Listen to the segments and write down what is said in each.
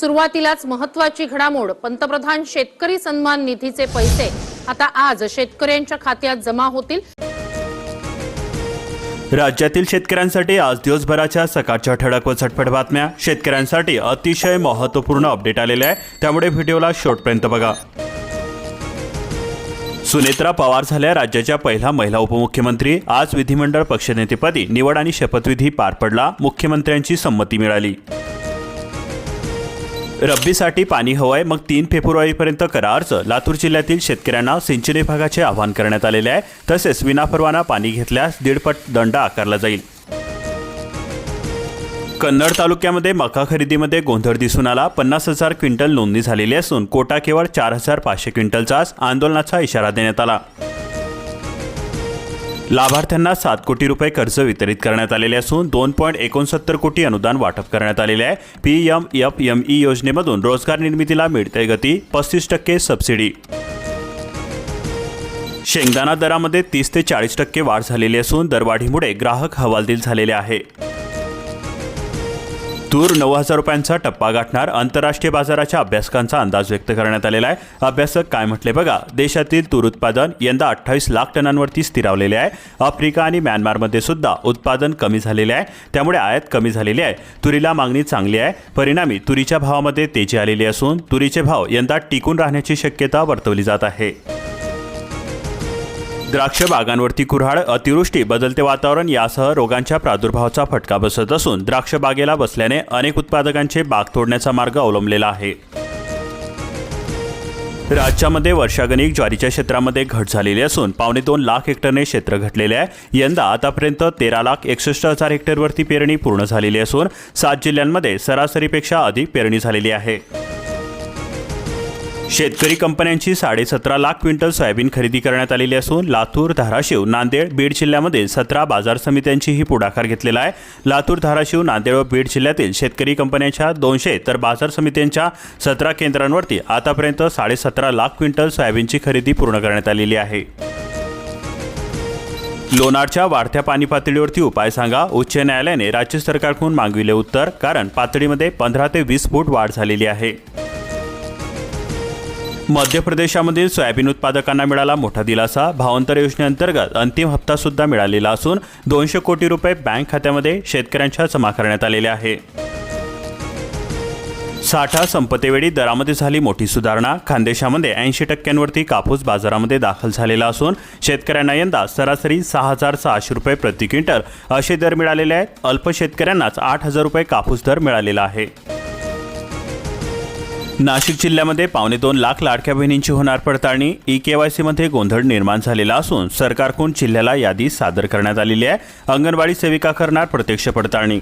सुरुवातीलाच महत्त्वाची घडामोड, पंतप्रधान शेतकरी सन्मान निधीचे पैसे आता आज शेतकऱ्यांच्या खात्यात जमा होतील। राज्यातील शेतकऱ्यांसाठी आज दिवसभराच्या सकाळच्या ठळक व झटपट बातम्या, शेतकऱ्यांसाठी अतिशय महत्त्वपूर्ण अपडेट आलेले आहे, त्यामुळे व्हिडिओला शेवटपर्यंत बघा। सुनेत्रा पवार झाल्या राज्याच्या पहिल्या महिला उपमुख्यमंत्री। आज विधिमंडळ पक्षनेतेपदी निवड आणि शपथविधी पार पडला, मुख्यमंत्र्यांची संमती मिळाली। रब्बीसाठी पाणी हवंय, मग 3 फेब्रुवारीपर्यंत करा अर्ज। लातूर जिल्ह्यातील शेतकऱ्यांना सिंचन विभागाचे आवाहन करण्यात आलेले आहे। तसेच विनापरवाना पाणी घेतल्यास 1.5 दंड आकारला जाईल। कन्नड तालुक्यामध्ये मका खरेदीमध्ये गोंधळ दिसून आला। 50,000 क्विंटल नोंदणी झालेली असून कोटा केवळ 4,500 क्विंटलचाच, आंदोलनाचा इशारा देण्यात आला। लाभार्थ्यांना 7 कोटी रुपये कर्ज वितरित करण्यात आलेले असून 2.69 कोटी अनुदान वाटप करण्यात आलेले आहे। PMFME योजनेमधून रोजगार निर्मितीला मिळते गती, 35% सबसिडी। शेंगदाणा दरामध्ये 30 ते 40% वाढ झालेली असून दरवाढीमुळे ग्राहक हवालदिल झालेले आहे। तूर 9,000 रुपयांचा टप्पा गाठणार, आंतरराष्ट्रीय बाजाराच्या अभ्यासकांचा अंदाज व्यक्त करण्यात आलेला आहे। अभ्यासक काय म्हटले बघा, देशातील तूर उत्पादन यंदा 28 लाख टनांवरती स्थिरावलेले आहे। आफ्रिका आणि म्यानमारमध्ये सुद्धा उत्पादन कमी झालेले आहे, त्यामुळे आयात कमी झालेली आहे। तुरीला मागणी चांगली आहे, परिणामी तुरीच्या भावामध्ये तेजी आलेली असून तुरीचे भाव यंदा टिकून राहण्याची शक्यता वर्तवली जात आहे। द्राक्ष बागांवरती कुऱ्हाड, अतिवृष्टी, बदलते वातावरण यासह रोगांच्या प्रादुर्भावाचा फटका बसत असून द्राक्ष बागेला बसल्याने अनेक उत्पादकांचे बाग तोडण्याचा मार्ग अवलंबलेला आहे। राज्यामध्ये वर्षागणिक ज्वारीच्या क्षेत्रामध्ये घट झालेली असून 2.25 लाख हेक्टरने क्षेत्र घटलेले आहे। यंदा आतापर्यंत 13,61,000 हेक्टरवरती पेरणी पूर्ण झालेली असून 7 जिल्ह्यांमध्ये सरासरीपेक्षा अधिक पेरणी झालेली आहे। शेतकरी कंपन्यांची 17.5 लाख क्विंटल सोयाबीन खरेदी करण्यात आलेली असून लातूर, धाराशिव, नांदेड, बीड जिल्ह्यामध्ये 17 बाजार समित्यांचीही पुढाकार घेतलेला आहे। लातूर, धाराशिव, नांदेड व बीड जिल्ह्यातील शेतकरी कंपन्यांच्या 200 तर बाजार समित्यांच्या 17 केंद्रांवरती आतापर्यंत 17.5 लाख क्विंटल सोयाबीनची खरेदी पूर्ण करण्यात आलेली आहे। लोणारच्या वाढत्या पाणी पातळीवरती उपाय सांगा, उच्च न्यायालयाने राज्य सरकारकडून मागविले उत्तर, कारण पातळीमध्ये 15 ते 20 फूट वाढ झालेली आहे। मध्य प्रदेशामधील सोयाबीन उत्पादकांना मिळाला मोठा दिलासा, भावांतर योजनेअंतर्गत अंतिम हप्ता सुद्धा मिळालेला असून 200 कोटी रुपये बँक खात्यामध्ये शेतकऱ्यांच्या जमा करण्यात आलेले आहे। साठा संपतेवेळी दरामध्ये झाली मोठी सुधारणा, खानदेशामध्ये 80% कापूस बाजारामध्ये दाखल झालेला असून शेतकऱ्यांना यंदा सरासरी 6,600 रुपये प्रति क्विंटल असे दर मिळालेले आहेत। अल्प शेतकऱ्यांनाच 8,000 रुपये कापूस दर मिळालेला आहे। नाशिक जिल्ह्यामध्ये 2.25 लाख लाडक्या बहिणींची होणार पडताळणी, EKYC मध्ये गोंधळ निर्माण झालेला असून सरकारकडून जिल्ह्याला यादी सादर करण्यात आलेली आहे। अंगणवाडी सेविका करणार प्रत्यक्ष पडताळणी।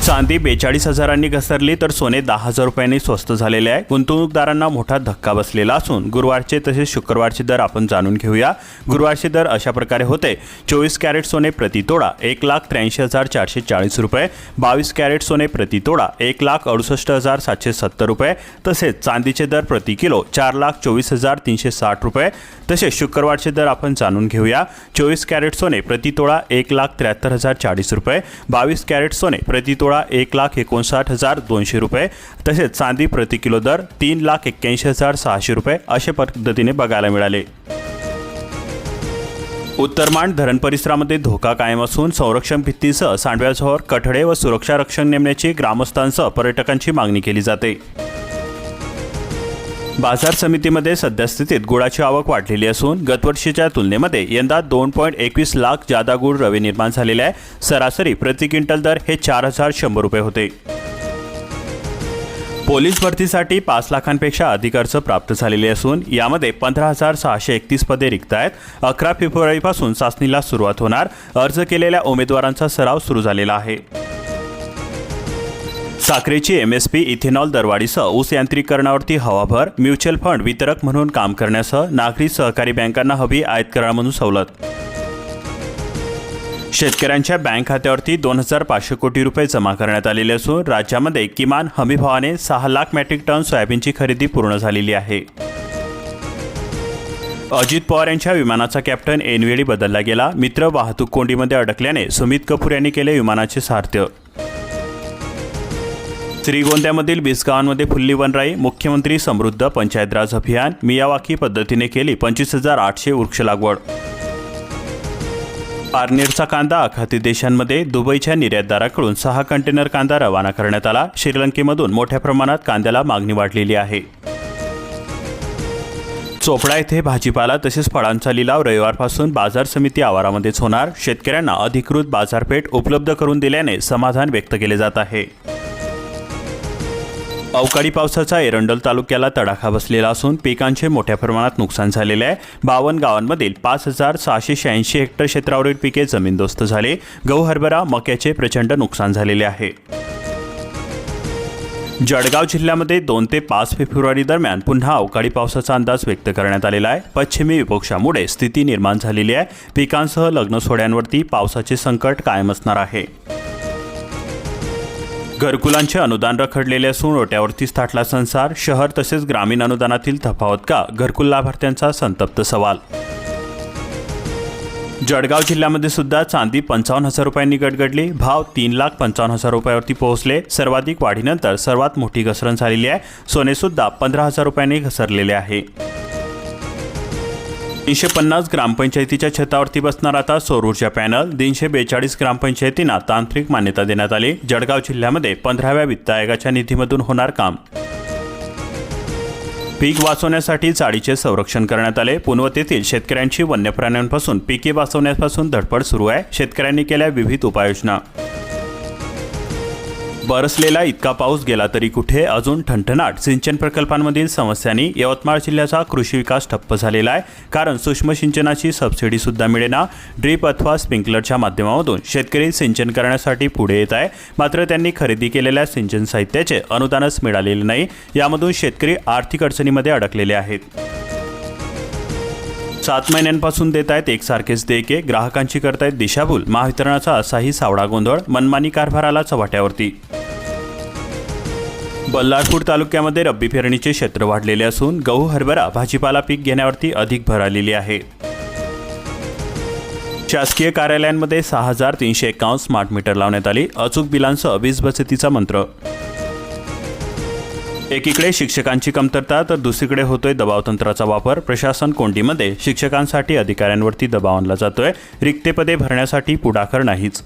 चांदी 42,000 घसरली तर सोने 10,000 रुपयांनी स्वस्त झालेले आहे। गुंतवणूकदारांना मोठा धक्का बसलेला असून गुरुवारचे तसेच शुक्रवारचे दर आपण जाणून घेऊया। गुरुवारचे दर अशा प्रकारे होते: 24 कॅरेट सोने प्रति तोडा 1,83,440 रुपये, 22 कॅरेट सोने प्रति तोडा 1,68,770 रुपये, तसेच चांदीचे दर प्रति किलो 4,24,360 रुपये। तसेच शुक्रवारचे दर आपण जाणून घेऊया। 24 कॅरेट सोने प्रति तोडा 1,73,040 रुपये, 22 कॅरेट सोने प्रति तोडा 1,59,200 रुपये, तसेच चांदी प्रति किलो दर 3,81,600 रुपये अशा पद्धतीने बघायला मिळाले। उत्तरमांड धरण परिसरामध्ये धोका कायम असून संरक्षण भित्तीसह सांडव्याजवळ कठडे व सुरक्षा रक्षक नेमण्याची ग्रामस्थांसह पर्यटकांची मागणी केली जाते। बाजार समितीमध्ये सद्यस्थितीत गुळाची आवक वाढलेली असून गतवर्षीच्या तुलनेमध्ये यंदा 2.21 लाख जादा गुळ रवे निर्माण झालेले आहे। सरासरी प्रति क्विंटल दर हे 4,100 रुपये होते। पोलीस भरतीसाठी 5 लाखांपेक्षा अधिक अर्ज प्राप्त झालेले असून यामध्ये 15,631 पदे रिक्त आहेत। 11 फेब्रुवारीपासून चाचणीला सुरुवात होणार। अर्ज केलेल्या उमेदवारांचा सराव सुरू झालेला आहे। साखरेची MSP, इथेनॉल दरवाढीसह ऊस यांत्रिकीकरणावरती हवाभर, म्युच्युअल फंड वितरक म्हणून काम करण्यासह नागरी सहकारी बँकांना हवी आयात करामधून सवलत। शेतकऱ्यांच्या बँक खात्यावरती 2,500 कोटी रुपये जमा करण्यात आलेले असून राज्यामध्ये किमान हमीभावाने 6 लाख मेट्रिक टन सोयाबीनची खरेदी पूर्ण झालेली आहे। अजित पवार यांच्या विमानाचा कॅप्टन ऐनवेळी बदलला गेला। मित्र वाहतूक कोंडीमध्ये अडकल्याने सुमित कपूर यांनी केले विमानाचे सारथ्य। श्रीगोंद्यामधील 20 गावांमध्ये फुलली वनराई. मुख्यमंत्री समृद्ध पंचायत राज अभियान. मियावाकी पद्धतीने केली 25,800 वृक्ष लागवड. पारनेरचा कांदा आखाती देशांमध्ये. दुबईच्या निर्यातदाराकडून 6 कंटेनर कांदा रवाना करण्यात आला. श्रीलंकेमधून मोठ्या प्रमाणात कांद्याला मागणी वाढलेली आहे. चोपडा येथे भाजीपाला तसेच फळांचा लिलाव रविवारपासून बाजार समिती आवारामध्येच होणार. शेतकऱ्यांना अधिकृत बाजारपेठ उपलब्ध करून दिल्याने समाधान व्यक्त केले जात आहे. अवकाळी पावसाचा एरंडोल तालुक्याला तडाखा बसलेला असून पिकांचे मोठ्या प्रमाणात नुकसान झालेले आहे. 52 गावांमधील 5,686 हेक्टर क्षेत्रावरील पिके जमीनदोस्त झाले. गहू, हरभरा, मक्याचे प्रचंड नुकसान झालेले आहे. जळगाव जिल्ह्यामध्ये 2 ते 5 फेब्रुवारी दरम्यान पुन्हा अवकाळी पावसाचा अंदाज व्यक्त करण्यात आलेला आहे. पश्चिमी विक्षोभामुळे स्थिती निर्माण झालेली आहे. पिकांसह लग्न सोहळ्यांवरती पावसाचे संकट कायम असणार आहे. घरकुलांचे अनुदान रखडलेले असून रोट्यावरतीच थाटला संसार. शहर तसेच ग्रामीण अनुदानातील तफावत का? घरकुल लाभार्थ्यांचा संतप्त सवाल. जळगाव जिल्ह्यामध्ये सुद्धा चांदी 55,000 रुपयांनी गडगडली. भाव 3,55,000 रुपयावरती पोहोचले. सर्वाधिक वाढीनंतर सर्वात मोठी घसरण झालेली आहे. सोने सुद्धा 15,000 रुपयांनी घसरलेले आहे. 350 ग्रामपंचायतीच्या छतावरती बसणार आता सौर ऊर्जा पॅनल. 342 ग्रामपंचायतींना तांत्रिक मान्यता देण्यात आली. जळगाव जिल्ह्यामध्ये 15व्या वित्त आयोगाच्या निधीमधून होणार काम. पीक वाचवण्यासाठी चाळीचे संरक्षण करण्यात आले. पुनवत येथील शेतकऱ्यांची वन्य प्राण्यांपासून पिके वाचवण्यापासून धडपड सुरू आहे. शेतकऱ्यांनी केल्या विविध उपाययोजना. बरसलेला इतका पाऊस गेला तरी कुठे? अजून ठणठणाट. सिंचन प्रकल्पांमधील समस्यांनी यवतमाळ जिल्ह्याचा कृषी विकास ठप्प झालेला आहे. कारण सूक्ष्म सिंचनाची सबसिडी सुद्धा मिळेना. ड्रीप अथवा स्प्रिंकलरच्या माध्यमातून शेतकरी सिंचन करण्यासाठी पुढे येत आहे. मात्र त्यांनी खरेदी केलेल्या सिंचन साहित्याचे अनुदानच मिळालेले नाही. यामधून शेतकरी आर्थिक अडचणीमध्ये अडकलेले आहेत. 7 महिन्यांपासून देत आहेत एकसारखेच देयके. ग्राहकांची करतायत दिशाभूल. महावितरणाचा असाही सावळा गोंधळ. मनमानी कारभाराला चव्हाट्यावरती. बल्लारपूर तालुक्यामध्ये रब्बी पेरणीचे क्षेत्र वाढलेले असून गहू, हरभरा, भाजीपाला पीक घेण्यावरती अधिक भर आलेली आहे. शासकीय कार्यालयांमध्ये 6,351 स्मार्ट मीटर लावण्यात आली. अचूक बिलांसह वीज बचतीचा मंत्र. एकीकडे शिक्षकांची कमतरता तर दुसरीकडे होतोय दबावतंत्राचा वापर. प्रशासन कोंडीमध्ये शिक्षकांसाठी अधिकाऱ्यांवरती दबाव आणला जातोय. रिक्त पदे भरण्यासाठी पुढाकार नाहीच.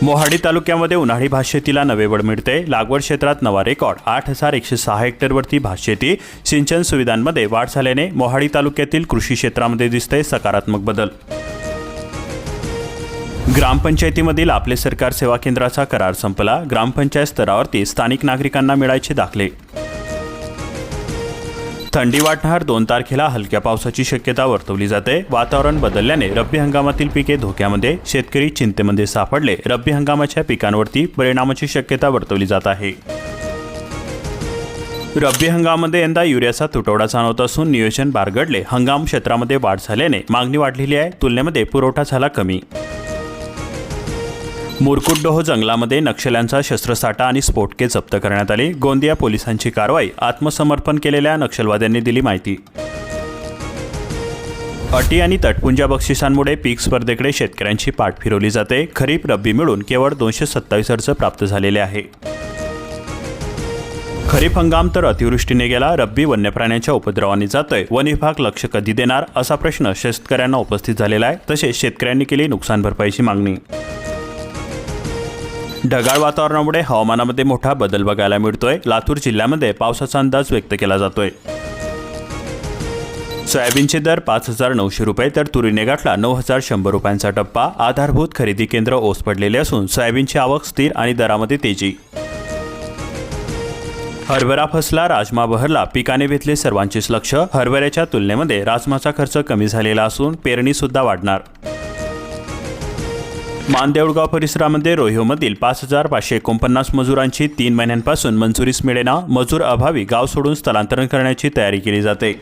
मोहाडी तालुक्यामध्ये उन्हाळी भातशेतीला नवे बळ मिळते. लागवड क्षेत्रात नवा रेकॉर्ड. 8,106 हेक्टरवरती भातशेती. सिंचन सुविधांमध्ये वाढ झाल्याने मोहाडी तालुक्यातील कृषी क्षेत्रामध्ये दिसतंय सकारात्मक बदल. ग्रामपंचायतीमधील आपले सरकार सेवा केंद्राचा करार संपला. ग्रामपंचायत स्तरावरती स्थानिक नागरिकांना मिळायचे दाखले. थंडी वाढणार. 2 तारखेला हलक्या पावसाची शक्यता वर्तवली जाते. वातावरण बदलल्याने रब्बी हंगामातील पिके धोक्यामध्ये. शेतकरी चिंतेमध्ये सापडले. रब्बी हंगामाच्या पिकांवरती परिणामाची शक्यता वर्तवली जात आहे. रब्बी हंगामामध्ये यंदा युरियाचा तुटवडा जाणवत असून नियोजन बारगडले. हंगाम क्षेत्रामध्ये वाढ झाल्याने मागणी वाढलेली आहे. तुलनेमध्ये पुरवठा झाला कमी. मुरकुटडोह जंगलामध्ये नक्षल्यांचा शस्त्रसाठा आणि स्फोटके जप्त करण्यात आले. गोंदिया पोलिसांची कारवाई. आत्मसमर्पण केलेल्या नक्षलवाद्यांनी दिली माहिती. अटी आणि तटपुंजा बक्षिसांमुळे पीक स्पर्धेकडे शेतकऱ्यांची पाठ फिरवली जाते. खरीप रब्बी मिळून केवळ 227 अर्ज प्राप्त झालेले आहे. खरीप हंगाम तर अतिवृष्टीने गेला. रब्बी वन्यप्राण्यांच्या उपद्रवाने जातोय. वन विभाग लक्ष कधी देणार असा प्रश्न शेतकऱ्यांना उपस्थित झालेला आहे. तसेच शेतकऱ्यांनी केली नुकसान भरपाईची मागणी. ढगाळ वातावरणामुळे हवामानामध्ये मोठा बदल बघायला मिळतोय. लातूर जिल्ह्यामध्ये पावसाचा अंदाज व्यक्त केला जातोय. सोयाबीनचे दर 5,900 रुपये तर तुरीने गाठला 9,100 रुपयांचा टप्पा. आधारभूत खरेदी केंद्र ओस पडलेले असून सोयाबीनची आवक स्थिर आणि दरामध्ये तेजी. हरभरा फसला, राजमा बहरला. पिकाने वेधले सर्वांचेच लक्ष. हरभऱ्याच्या तुलनेमध्ये राजमाचा खर्च कमी झालेला असून पेरणी सुद्धा वाढणार. मानदेवगाव परिसरामध्ये रोह्योमधील 5,549 मजुरांची 3 महिन्यांपासून मंजुरीच मिळेना. मजूर अभावी गाव सोडून स्थलांतरण करण्याची तयारी केली जाते.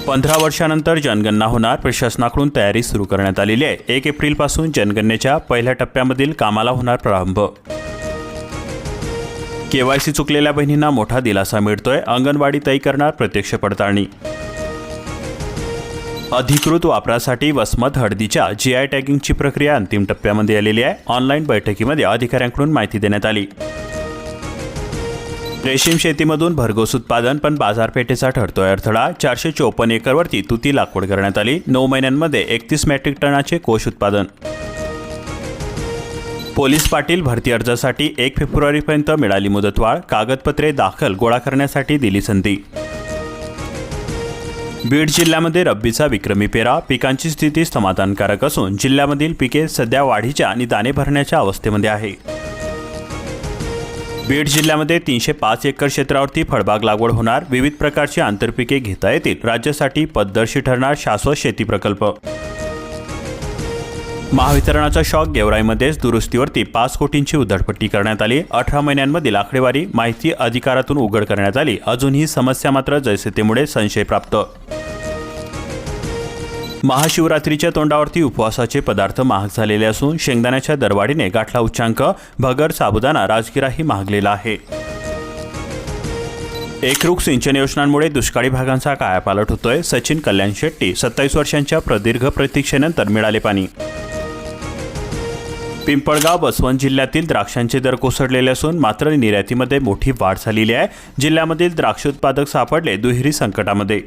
15 वर्षानंतर जनगणना होणार. प्रशासनाकडून तयारी सुरू करण्यात आलेली आहे. 1 एप्रिलपासून जनगणनेच्या पहिल्या टप्प्यामधील कामाला होणार प्रारंभ. केवायसी चुकलेल्या बहिणींना मोठा दिलासा मिळतोय. अंगणवाडी तय करणार प्रत्यक्ष पडताळणी. अधिकृत वापरासाठी वसमत हळदीच्या GI टॅगिंगची प्रक्रिया अंतिम टप्प्यामध्ये आलेली आहे. ऑनलाईन बैठकीमध्ये अधिकाऱ्यांकडून माहिती देण्यात आली. रेशीम शेतीमधून भरघोस उत्पादन पण बाजारपेठेचा ठरतोय अडथळा. 454 एकरवरती तुती लागवड करण्यात आली. 9 महिन्यांमध्ये 31 मेट्रिक टनाचे कोष उत्पादन. पोलीस पाटील भरती अर्जासाठी 1 फेब्रुवारीपर्यंत मिळाली मुदतवाढ. कागदपत्रे दाखल गोळा करण्यासाठी दिली संधी. बीड जिल्ह्यामध्ये रब्बीचा विक्रमी पेरा. पिकांची स्थिती समाधानकारक असून जिल्ह्यामधील पिके सध्या वाढीच्या आणि दाणे भरण्याच्या अवस्थेमध्ये आहे. बीड जिल्ह्यामध्ये 305 एकर क्षेत्रावरती फळबाग लागवड होणार. विविध प्रकारची आंतरपिके घेता येतील. राज्यासाठी पद्धतशीर ठरणार शाश्वत शेती प्रकल्प. महावितरणाचा शॉक. गेवराईमध्येच दुरुस्तीवरती 5 कोटींची उधळपट्टी करण्यात आली. 18 महिन्यांमधील आकडेवारी माहिती अधिकारातून उघड करण्यात आली. अजूनही समस्या मात्र जैसेतेमुळे संशय प्राप्त. महाशिवरात्रीच्या तोंडावरती उपवासाचे पदार्थ महाग झालेले असून शेंगदाण्याच्या दरवाढीने गाठला उच्चांक. भगर, साबुदाणा, राजगिराही महागलेला आहे. एकरूप सिंचन योजनांमुळे दुष्काळी भागांचा कायापालट होतोय. सचिन कल्याण शेट्टी. 27 वर्षांच्या प्रदीर्घ प्रतीक्षेनंतर मिळाले पाणी. पिंपळगाव. बसवंत जिल्ह्यातील द्राक्षांचे दर कोसळलेले असून मात्र निर्यातीमध्ये मोठी वाढ झालेली आहे. जिल्ह्यामधील द्राक्ष उत्पादक सापडले दुहेरी संकटामध्ये.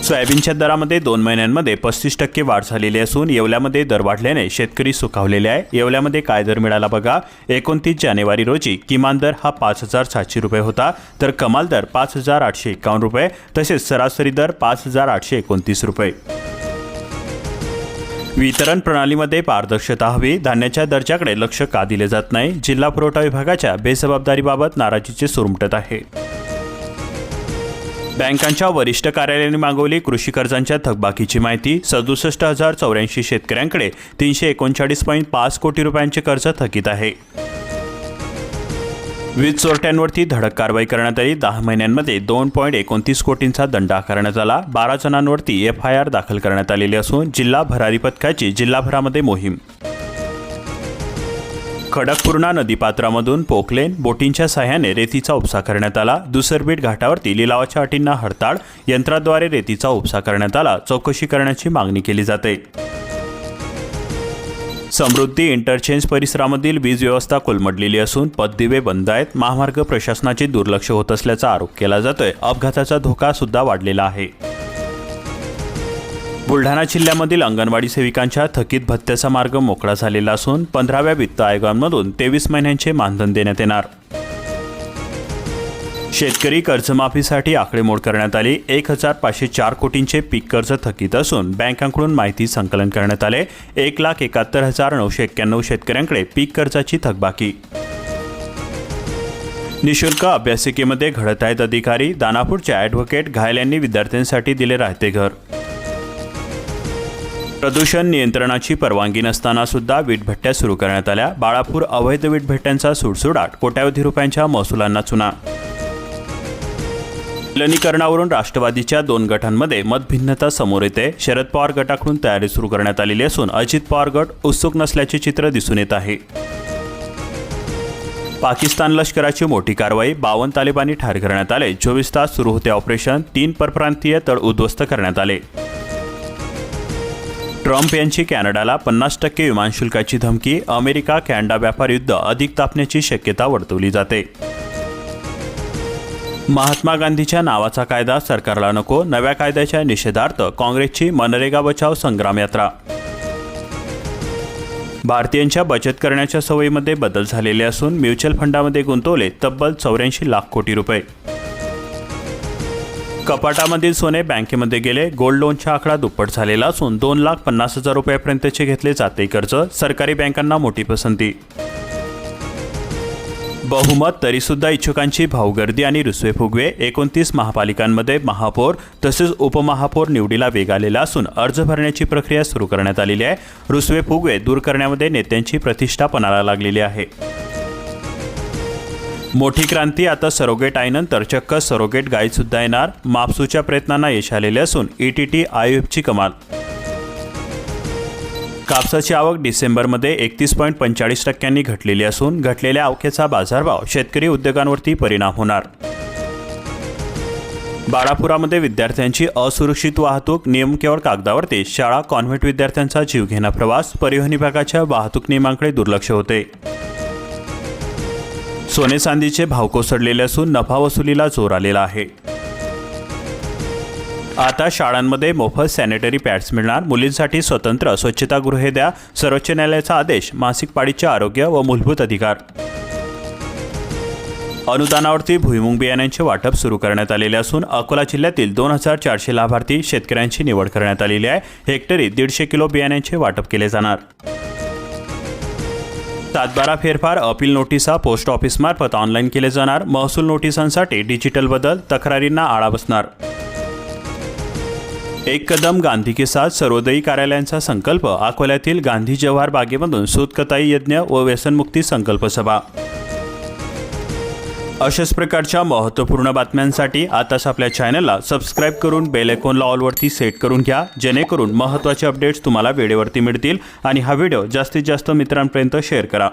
सोयाबीनच्या दरामध्ये 2 महिन्यांमध्ये 35% वाढ झालेली असून येवल्यामध्ये दर वाढल्याने शेतकरी सुखावलेले आहे. येवल्यामध्ये काय दर मिळाला बघा. 29 जानेवारी रोजी किमान दर हा 5,700 रुपये होता, तर कमाल दर 5,851 रुपये, तसेच सरासरी दर 5,829 रुपये. वितरण प्रणालीमध्ये पारदर्शकता हवी. धान्याच्या दर्जाकडे लक्ष का दिले जात नाही. जिल्हा पुरवठा विभागाच्या बेजबाबदारीबाबत नाराजीचे सूर उमटत आहे. बँकांच्या वरिष्ठ कार्यालयाने मागवली कृषी कर्जांच्या थकबाकीची माहिती. 67,084 शेतकऱ्यांकडे 339.5 कोटी रुपयांचे कर्ज थकीत आहे. वीज चोरट्यांवरती धडक कारवाई करण्यात आली. 10 महिन्यांमध्ये 2.29 कोटींचा दंड आकारण्यात आला. 12 जणांवरती FIR दाखल करण्यात आलेली असून जिल्हा भरारी पथकाची जिल्हाभरामध्ये मोहीम. खडकपूर्णा नदीपात्रामधून पोकलेन बोटींच्या साह्याने रेतीचा उपसा करण्यात आला. दुसरबीट घाटावरती लिलावाच्या अटींना हडताळ. यंत्राद्वारे रेतीचा उपसा करण्यात आला. चौकशी करण्याची मागणी केली जाते. समृद्धी इंटरचेंज परिसरामधील वीज व्यवस्था कोलमडलेली असून पथदिवे बंद आहेत. महामार्ग प्रशासनाचे दुर्लक्ष होत असल्याचा आरोप केला जातोय. अपघाताचा धोका सुद्धा वाढलेला आहे. बुलढाणा जिल्ह्यामधील अंगणवाडी सेविकांच्या थकीत भत्त्याचा मार्ग मोकळा झालेला असून 15व्या वित्त आयोगांमधून 23 महिन्यांचे मानधन देण्यात येणार. शेतकरी कर्जमाफीसाठी आकडेमोड करण्यात आली. 1,504 कोटींचे पीक कर्ज थकीत असून बँकांकडून माहिती संकलन करण्यात आले. 1,71,991 शेतकऱ्यांकडे पीक कर्जाची थकबाकी. निशुल्क अभ्यासिकेमध्ये घडत आहेत अधिकारी. दानापूरच्या ॲडव्होकेट घायल यांनी विद्यार्थ्यांसाठी दिले राहते घर. प्रदूषण नियंत्रणाची परवानगी नसताना सुद्धा वीटभट्ट्या सुरू करण्यात आल्या. बाळापूर अवैध वीटभट्ट्यांचा सुडसुडाट. कोट्यावधी रुपयांच्या महसुलांना चुना. विलनीकरणावरून राष्ट्रवादीच्या 2 गटांमध्ये मतभिन्नता समोर येते. शरद पवार गटाकडून तयारी सुरू करण्यात आलेली असून अजित पवार गट उत्सुक नसल्याचे चित्र दिसून येत आहे. पाकिस्तान लष्कराची मोठी कारवाई. 52 तालिबानी ठार करण्यात आले. 24 तास सुरू होते ऑपरेशन. 3 परप्रांतीय तळ उद्ध्वस्त करण्यात आले. ट्रम्प यांची कॅनडाला 50% विमान शुल्काची धमकी. अमेरिका कॅनडा व्यापार युद्ध अधिक तापण्याची शक्यता वर्तवली जाते. महात्मा गांधीच्या नावाचा कायदा सरकारला नको. नव्या कायद्याच्या निषेधार्थ काँग्रेसची मनरेगा बचाव संग्राम यात्रा. भारतीयांच्या बचत करण्याच्या सवयीमध्ये बदल झालेले असून म्युच्युअल फंडामध्ये गुंतवले तब्बल 84 लाख कोटी रुपये. कपाटामधील सोने बँकेमध्ये गेले. गोल्ड लोनचा आकडा दुप्पट झालेला असून 2,50,000 रुपयापर्यंतचे घेतले जाते कर्ज. सरकारी बँकांना मोठी पसंती. बहुमत तरीसुद्धा इच्छुकांची भाऊगर्दी आणि रुसवे फुगवे. 29 महापालिकांमध्ये महापौर तसेच उपमहापौर निवडीला वेग आलेला असून अर्ज भरण्याची प्रक्रिया सुरू करण्यात आलेली आहे. रुसवे फुगवे दूर करण्यामध्ये नेत्यांची प्रतिष्ठा पणाला लागलेली आहे. मोठी क्रांती. आता सरोगेट आईनंतर चक्क सरोगेट गाईड सुद्धा येणार. मापसूच्या प्रयत्नांना यश आलेले असून ETT आयोगची कमाल. कापसाची आवक डिसेंबरमध्ये 31.45% घटलेली असून घटलेल्या आवकेचा बाजारभाव शेतकरी उद्योगांवरती परिणाम होणार. बाळापुरामध्ये विद्यार्थ्यांची असुरक्षित वाहतूक, नियम केवळ कागदावरती, शाळा कॉन्व्हेंट विद्यार्थ्यांचा जीवघेणा प्रवास, परिवहन विभागाच्या वाहतूक नियमांकडे दुर्लक्ष होते. सोने चांदीचे भाव कोसळलेले असून नफा वसुलीला जोर आलेला आहे. आता शाळांमध्ये मोफत सॅनिटरी पॅड्स मिळणार, मुलींसाठी स्वतंत्र स्वच्छतागृहे द्या, सर्वोच्च न्यायालयाचा आदेश. मासिक पाळीचे आरोग्य व मूलभूत अधिकार. अनुदानावरती भुईमुग बियाण्यांचे वाटप सुरू करण्यात आलेले असून अकोला जिल्ह्यातील 2400 लाभार्थी शेतकऱ्यांची निवड करण्यात आलेली आहे. हेक्टरी 150 किलो बियाण्यांचे वाटप केले जाणार. 7/12 फेरफार अपील नोटिसा पोस्ट ऑफिसमार्फत ऑनलाईन केले जाणार. महसूल नोटिसांसाठी डिजिटल बदल, तक्रारींना आळा बसणार. एक कदम गांधी के साथ सर्वोदयी कार्यालयांचा संकल्प. अकोल्यातील गांधी जवाहर बागेमधून सूतकताई यज्ञ व व्यसनमुक्ती संकल्प सभा. अशाच प्रकारच्या महत्त्वपूर्ण बातम्यांसाठी आताच आपल्या चॅनलला सबस्क्राईब करून बेल आयकॉनला ऑलवरती सेट करून घ्या, जेणेकरून महत्त्वाचे अपडेट्स तुम्हाला वेळेवरती मिळतील. आणि हा व्हिडिओ जास्तीत जास्त मित्रांपर्यंत शेअर करा.